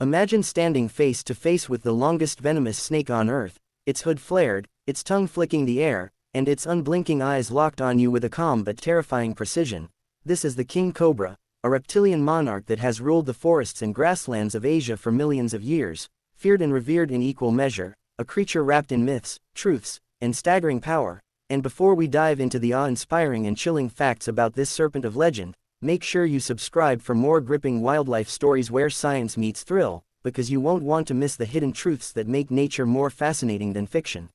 Imagine standing face to face with the longest venomous snake on Earth, its hood flared, its tongue flicking the air, and its unblinking eyes locked on you with a calm but terrifying precision. This is the King Cobra, a reptilian monarch that has ruled the forests and grasslands of Asia for millions of years, feared and revered in equal measure, a creature wrapped in myths, truths, and staggering power. And before we dive into the awe-inspiring and chilling facts about this serpent of legend, make sure you subscribe for more gripping wildlife stories where science meets thrill, because you won't want to miss the hidden truths that make nature more fascinating than fiction.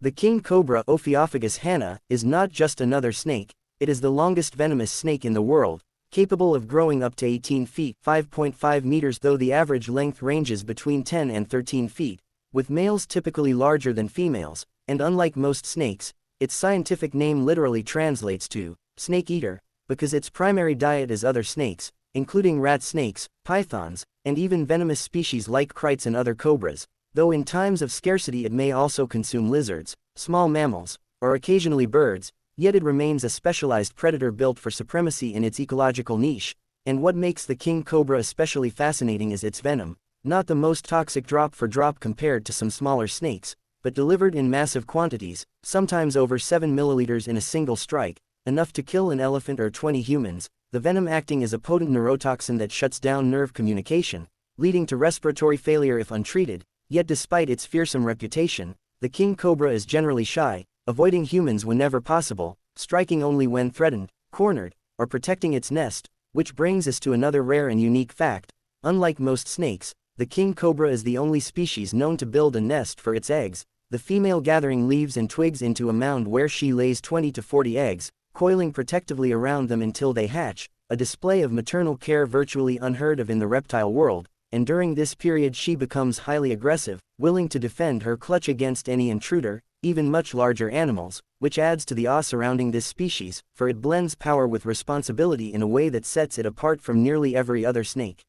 The King Cobra Ophiophagus hanna is not just another snake, it is the longest venomous snake in the world, capable of growing up to 18 feet (5.5 meters), though the average length ranges between 10 and 13 feet, with males typically larger than females, and unlike most snakes, its scientific name literally translates to snake eater, because its primary diet is other snakes, including rat snakes, pythons, and even venomous species like krites and other cobras, though in times of scarcity it may also consume lizards, small mammals, or occasionally birds, yet it remains a specialized predator built for supremacy in its ecological niche. And what makes the King Cobra especially fascinating is its venom, not the most toxic drop for drop compared to some smaller snakes, but delivered in massive quantities, sometimes over 7 milliliters in a single strike, enough to kill an elephant or 20 humans, the venom acting as a potent neurotoxin that shuts down nerve communication, leading to respiratory failure if untreated. Yet despite its fearsome reputation, the King Cobra is generally shy, avoiding humans whenever possible, striking only when threatened, cornered, or protecting its nest, which brings us to another rare and unique fact. Unlike most snakes, the King Cobra is the only species known to build a nest for its eggs, the female gathering leaves and twigs into a mound where she lays 20 to 40 eggs, coiling protectively around them until they hatch, a display of maternal care virtually unheard of in the reptile world. And during this period she becomes highly aggressive, willing to defend her clutch against any intruder, even much larger animals, which adds to the awe surrounding this species, for it blends power with responsibility in a way that sets it apart from nearly every other snake.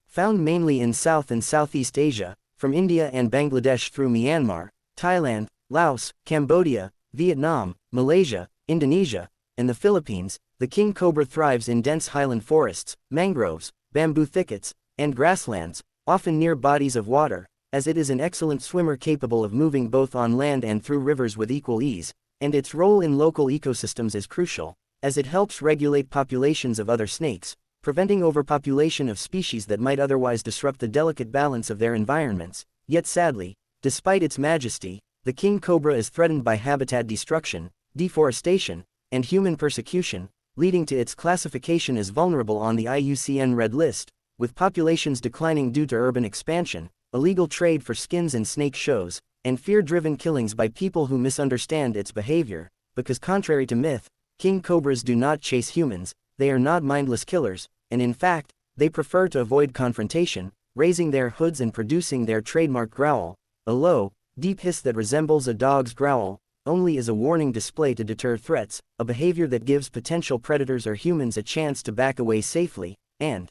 Found mainly in South and Southeast Asia, from India and Bangladesh through Myanmar, Thailand, Laos, Cambodia, Vietnam, Malaysia, Indonesia, and the Philippines, the King Cobra thrives in dense highland forests, mangroves, bamboo thickets, and grasslands, often near bodies of water, as it is an excellent swimmer capable of moving both on land and through rivers with equal ease, and its role in local ecosystems is crucial, as it helps regulate populations of other snakes, preventing overpopulation of species that might otherwise disrupt the delicate balance of their environments. Yet sadly, despite its majesty, the King Cobra is threatened by habitat destruction, deforestation, and human persecution, leading to its classification as vulnerable on the IUCN Red List, with populations declining due to urban expansion, illegal trade for skins and snake shows, and fear-driven killings by people who misunderstand its behavior, because contrary to myth, King Cobras do not chase humans, they are not mindless killers, and in fact, they prefer to avoid confrontation, raising their hoods and producing their trademark growl, a low, deep hiss that resembles a dog's growl, only as a warning display to deter threats, a behavior that gives potential predators or humans a chance to back away safely. And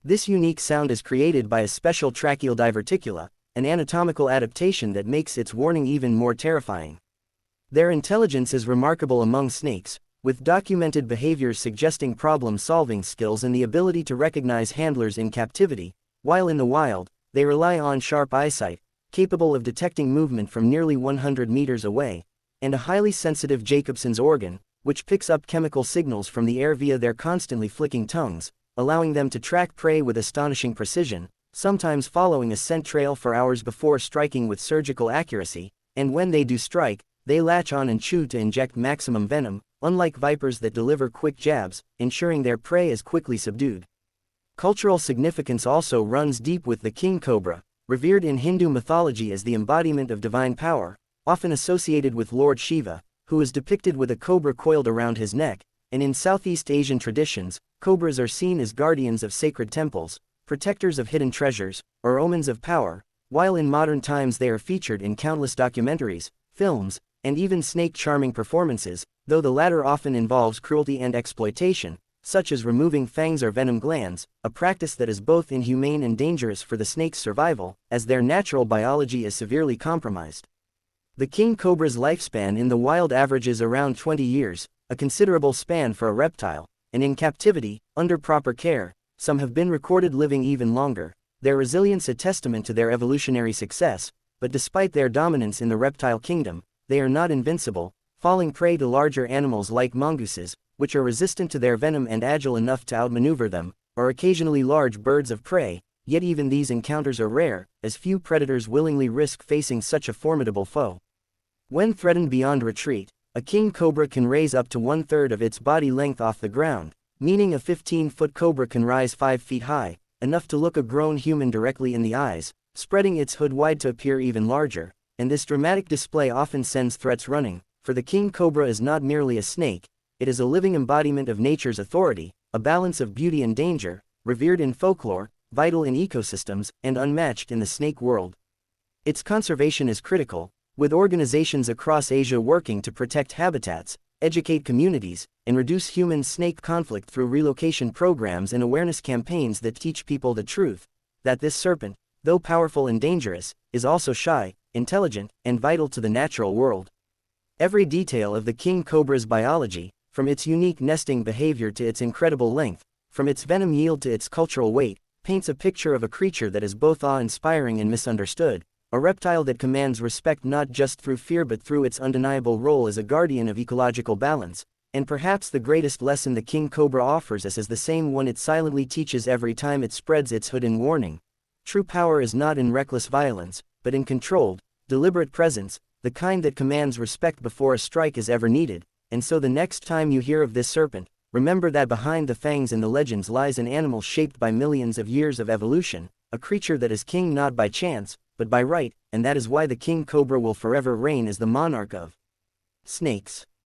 this unique sound is created by a special tracheal diverticula, an anatomical adaptation that makes its warning even more terrifying. Their intelligence is remarkable among snakes, with documented behaviors suggesting problem-solving skills and the ability to recognize handlers in captivity, while in the wild, they rely on sharp eyesight, capable of detecting movement from nearly 100 meters away, and a highly sensitive Jacobson's organ, which picks up chemical signals from the air via their constantly flicking tongues, allowing them to track prey with astonishing precision, sometimes following a scent trail for hours before striking with surgical accuracy, and when they do strike, they latch on and chew to inject maximum venom, unlike vipers that deliver quick jabs, ensuring their prey is quickly subdued. Cultural significance also runs deep with the King Cobra, revered in Hindu mythology as the embodiment of divine power, often associated with Lord Shiva, who is depicted with a cobra coiled around his neck, and in Southeast Asian traditions, cobras are seen as guardians of sacred temples, protectors of hidden treasures, or omens of power, while in modern times they are featured in countless documentaries, films, and even snake-charming performances, though the latter often involves cruelty and exploitation, such as removing fangs or venom glands, a practice that is both inhumane and dangerous for the snake's survival, as their natural biology is severely compromised. The King Cobra's lifespan in the wild averages around 20 years, a considerable span for a reptile, and in captivity, under proper care, some have been recorded living even longer. their resilience a testament to their evolutionary success, but despite their dominance in the reptile kingdom, they are not invincible, falling prey to larger animals like mongooses, which are resistant to their venom and agile enough to outmaneuver them, or occasionally large birds of prey, yet even these encounters are rare, as few predators willingly risk facing such a formidable foe. When threatened beyond retreat, a king cobra can raise up to 1/3 of its body length off the ground, meaning a 15-foot cobra can rise 5 feet high, enough to look a grown human directly in the eyes, spreading its hood wide to appear even larger, and this dramatic display often sends threats running, for the king cobra is not merely a snake, it is a living embodiment of nature's authority, a balance of beauty and danger, revered in folklore, vital in ecosystems, and unmatched in the snake world. Its conservation is critical, with organizations across Asia working to protect habitats, educate communities, and reduce human-snake conflict through relocation programs and awareness campaigns that teach people the truth, that this serpent, though powerful and dangerous, is also shy, intelligent, and vital to the natural world. Every detail of the king cobra's biology, from its unique nesting behavior to its incredible length, from its venom yield to its cultural weight, paints a picture of a creature that is both awe-inspiring and misunderstood, a reptile that commands respect not just through fear but through its undeniable role as a guardian of ecological balance, and perhaps the greatest lesson the king cobra offers us is the same one it silently teaches every time it spreads its hood in warning. True power is not in reckless violence, but in controlled, deliberate presence, the kind that commands respect before a strike is ever needed. And so the next time you hear of this serpent, remember that behind the fangs and the legends lies an animal shaped by millions of years of evolution, a creature that is king not by chance, but by right, and that is why the king cobra will forever reign as the monarch of snakes.